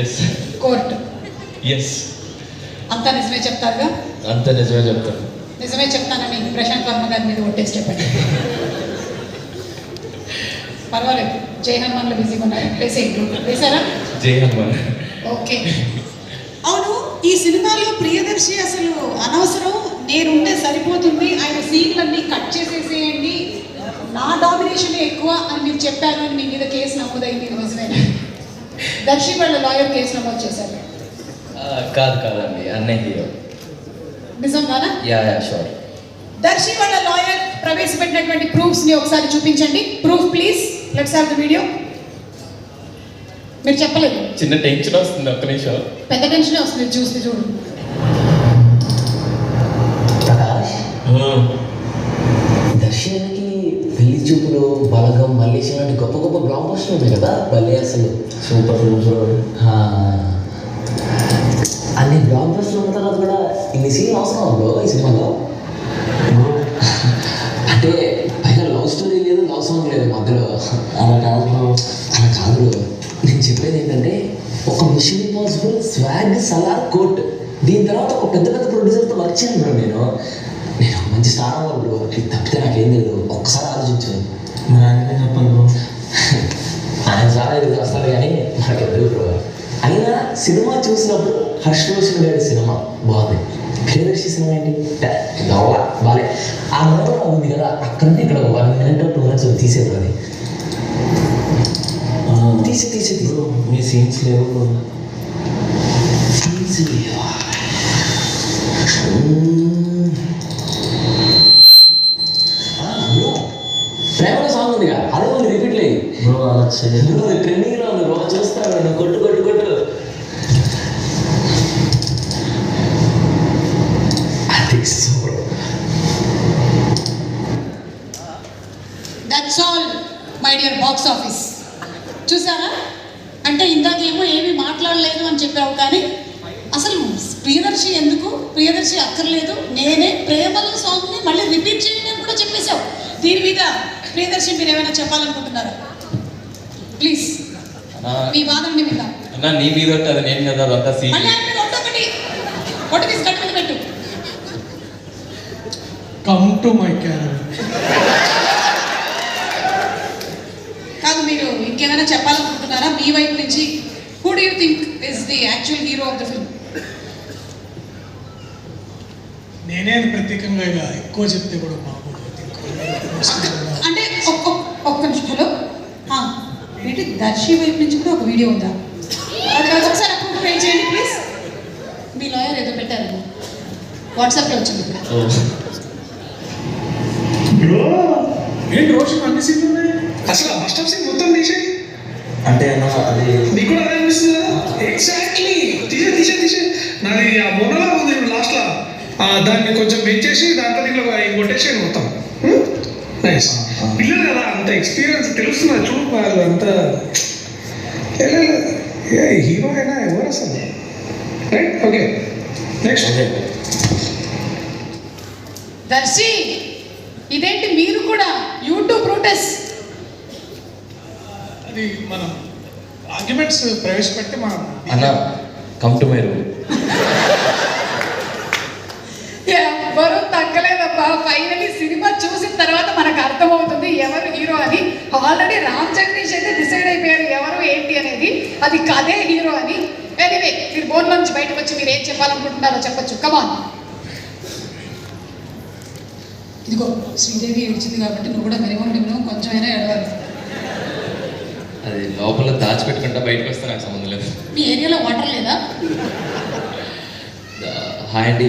Yes. Court. Yes. అంతా నిజమే చెప్తారుగా? అంతా నిజమే చెప్తాను. నిజమే చెప్తానని ప్రశాంత్ వర్మ గారి మీద ఒట్టేసి చెప్పండి. పర్వాలేదు, జై హనుమాన్లో బిజీగా ఉన్నారు. వేసారా? జై హనుమాన్. ఓకే. అవును, ఈ సినిమాలో ప్రియదర్శి అసలు అనవసరం, నేనుంటే సరిపోతుంది, ఆయన సీన్లన్నీ కట్ చేసేసేయండి, నా డామినేషన్ ఎక్కువ అని మీరు చెప్పారు అని మీ మీద కేసు నమోదైంది, నిజమేనా? దర్శి వాళ్ళ లాయర్ కేసు నమోదు చేశారు. కాదండి, అన్నయ్య హీరో. నిజంగానా? Yeah sure. దర్శి వాళ్ళ లాయర్ ప్రవేశపెట్టినటువంటి ప్రూఫ్స్ ని ఒకసారి చూపించండి. Proof please, let's have the video. మీరు చెప్పలేదు. చిన్న టెన్షన్ వస్తుంది, ఒక్క నిమిషం. పెద్ద టెన్షన్ వస్తుంది, చూస్తే చూడు. దర్శనానికి పెళ్లి చూపులు, బలగం, మల్లేశం లాంటి గొప్ప గొప్ప బ్లాక్ బస్టర్లు ఉన్నాయి కదా, భలే అసలు సూపర్ సూపర్. అన్ని బ్లాక్ బస్టర్లు ఉన్న తర్వాత కూడా ఇన్ని సీన్లు అవసరం ఉందో ఈ సినిమాలో? అంటే పైగా లవ్ స్టోరీ లేదు, లవ్ సాంగ్ లేదు మధ్యలో. అలా కాదు. నేను చెప్పేది ఏంటంటే, ఒక మిషన్ ఇంపాసిబుల్, స్వాగ్, సలార్, కోట్, దీని తర్వాత ఒక పెద్ద పెద్ద ప్రొడ్యూసర్తో వర్క్ చేయను బ్రో. నేను మంచి స్టార్ అవ్వాలి బ్రో. ఇది తప్పితే నాకేం లేదు. ఒక్కసారి ఆలోచించాను. మరి ఆయనకే చెప్పాలి బ్రో. ఆయన చాలా ఇది వస్తారు కానీ నాకు ఎందుకు బ్రో. అయినా సినిమా చూసినప్పుడు హర్షరోషన్ గారి సినిమా బాగుంది, ప్రియదర్శి సినిమా ఏంటి బాలే. ఆ మొత్తం ఉంది కదా, అక్కడ నుండి ఇక్కడ 1 minute 2 minutes తీసేది అది. తీసి బ్రో మీ సీన్స్ లేవు బ్రో. సీన్స్ లేవా? బ్రో ప్రేమలో సాంగ్ ఉందిగా, అదే ఉంది, రిపీట్ లేదు బ్రో. అలా చేయదు బ్రో, ట్రెండింగ్లో ఉంది బ్రో. చూస్తాను నేను, కొట్టు. అది super. That's all my dear box office. చూసారా? అంటే ఇందాకేమో ఏమీ మాట్లాడలేదు అని చెప్పావు, కానీ అసలు ప్రియదర్శి ఎందుకు, ప్రియదర్శి అక్కర్లేదు, నేనే ప్రేమల సాంగ్ని మళ్ళీ రిపీట్ చేయండి అని కూడా చెప్పేశావు. దీని మీద ప్రియదర్శి మీరు ఏమైనా చెప్పాలనుకుంటున్నారా? ప్లీజ్ మీ వాదనని మీద. అన్న నీ మీద ఉంటుంది, నేను కదా అదంతా సీన్. మళ్ళీ ఆయన మీద ఒట్టి తీసి కట్టు మీద పెట్టు. Come to my character. కాదు, మీరు ఇంకేమైనా చెప్పాలనుకుంటున్నారా మీ వైపు నుంచి? Who do you think is the actual hero of the film? నేనే ప్రత్యేకంగా ఇక ఎక్కువ చెప్తే కూడా బాగుంటుంది. అంటే ఒక్క నిమిషం. హలో, ఏంటి దర్శి వైపు నుంచి కూడా ఒక వీడియో ఉందా? అది ఒకసారి అప్రూవ్ పే చేయండి ప్లీజ్. మీ లాయర్ ఏదో పెట్టారు, వాట్సాప్లో వచ్చింది. బ్రో ఏంటి రోజు అన్ని సీన్లు ఉన్నాయి? అసలు ఫస్ట్ ఆఫ్ సీన్ మొత్తం తీసేయి అంటే అన్న, అది నీకు కూడా అదే అనిపిస్తుంది కదా? ఎగ్జాక్ట్లీ, తీసే నాది ఆ మొన్నలా ఉంది లాస్ట్లో. దాన్ని కొంచెం పెంచేసి దాంట్లో దీంట్లో కొట్టేసేయండి మొత్తం. నైస్. పిల్లలు కదా, అంత ఎక్స్పీరియన్స్ తెలుస్తున్నది. చూడు వాళ్ళు అంతా హీరో అయినా ఎవరు అసలు. Right, okay next. దర్శి, ఇదేంటి మీరు కూడా యూట్యూబ్ రూటెస్? అది మనం ఆర్గ్యుమెంట్స్ ప్రవేశపెడితే మనం అన్న కమ్ టు మై రూమ్. ఎవరు తగ్గలేదబ్బా. ఫైనలీ సినిమా చూసిన తర్వాత మనకు అర్థమవుతుంది ఎవరు హీరో అని. ఆల్రెడీ రామ్ జగదీష్ అయితే డిసైడ్ అయిపోయారు ఎవరు ఏంటి అనేది, అది కదే హీరో అని. ఎనీవే, మీరు బోర్డు నుంచి బయటకు వచ్చి మీరు ఏం చెప్పాలనుకుంటున్నారో చెప్పొచ్చు. కమాన్. ఇదిగో శ్రీదేవి ఏడ్చింది కాబట్టి నువ్వు కూడా మినిమం కొంచెమైనా ఏడవాలి. అది లోపల దాచిపెట్టుకుంటా బయటకు వస్తే నాకు సంబంధం లేదు. మీ ఏరియాలో వాటర్ లేదా? హాయ్ అండి,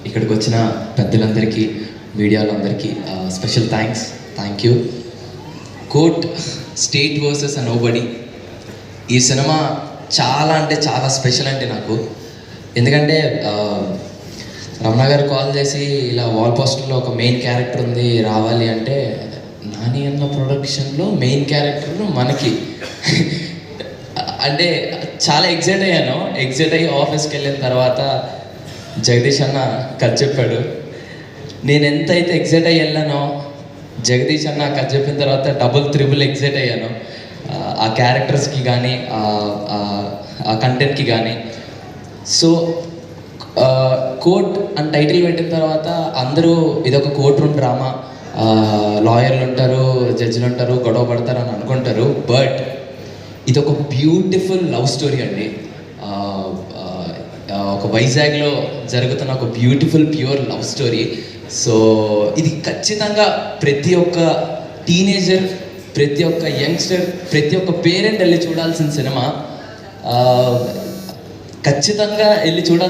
ఇక్కడికి వచ్చిన పెద్దలందరికీ, మీడియాలందరికీ special thank you. Court, state versus nobody. ఈ సినిమా చాలా అంటే చాలా స్పెషల్ అంటే నాకు. ఎందుకంటే రమణ గారు కాల్ చేసి ఇలా వాల్ పోస్టర్లో ఒక మెయిన్ క్యారెక్టర్ ఉంది రావాలి అంటే, నాని అన్న ప్రొడక్షన్లో మెయిన్ క్యారెక్టర్ మనకి అంటే చాలా ఎగ్జైట్ అయ్యి ఆఫీస్కి వెళ్ళిన తర్వాత జగదీష్ అన్న కథ చెప్పాడు. నేను ఎంతైతే ఎగ్జైట్ అయ్యి వెళ్ళానో, జగదీష్ అన్న కథ చెప్పిన తర్వాత డబుల్ త్రిబుల్ ఎగ్జైట్ అయ్యాను. ఆ క్యారెక్టర్స్కి కానీ, ఆ ఆ కంటెంట్కి కానీ. సో కోర్ట్ అని టైటిల్ పెట్టిన తర్వాత అందరూ ఇదొక కోర్ట్ రూమ్ డ్రామా, లాయర్లు ఉంటారు, జడ్జిలు ఉంటారు, గొడవ పడతారు అని అనుకుంటారు. బట్ ఇదొక బ్యూటిఫుల్ లవ్ స్టోరీ అండి. ఒక వైజాగ్లో జరుగుతున్న ఒక beautiful pure love story. So ఇది ఖచ్చితంగా ప్రతి ఒక్క టీనేజర్, ప్రతి ఒక్క యంగ్స్టర్, ప్రతి ఒక్క పేరెంట్ వెళ్ళి చూడాల్సిన సినిమా. ఖచ్చితంగా వెళ్ళి చూడాల్సిన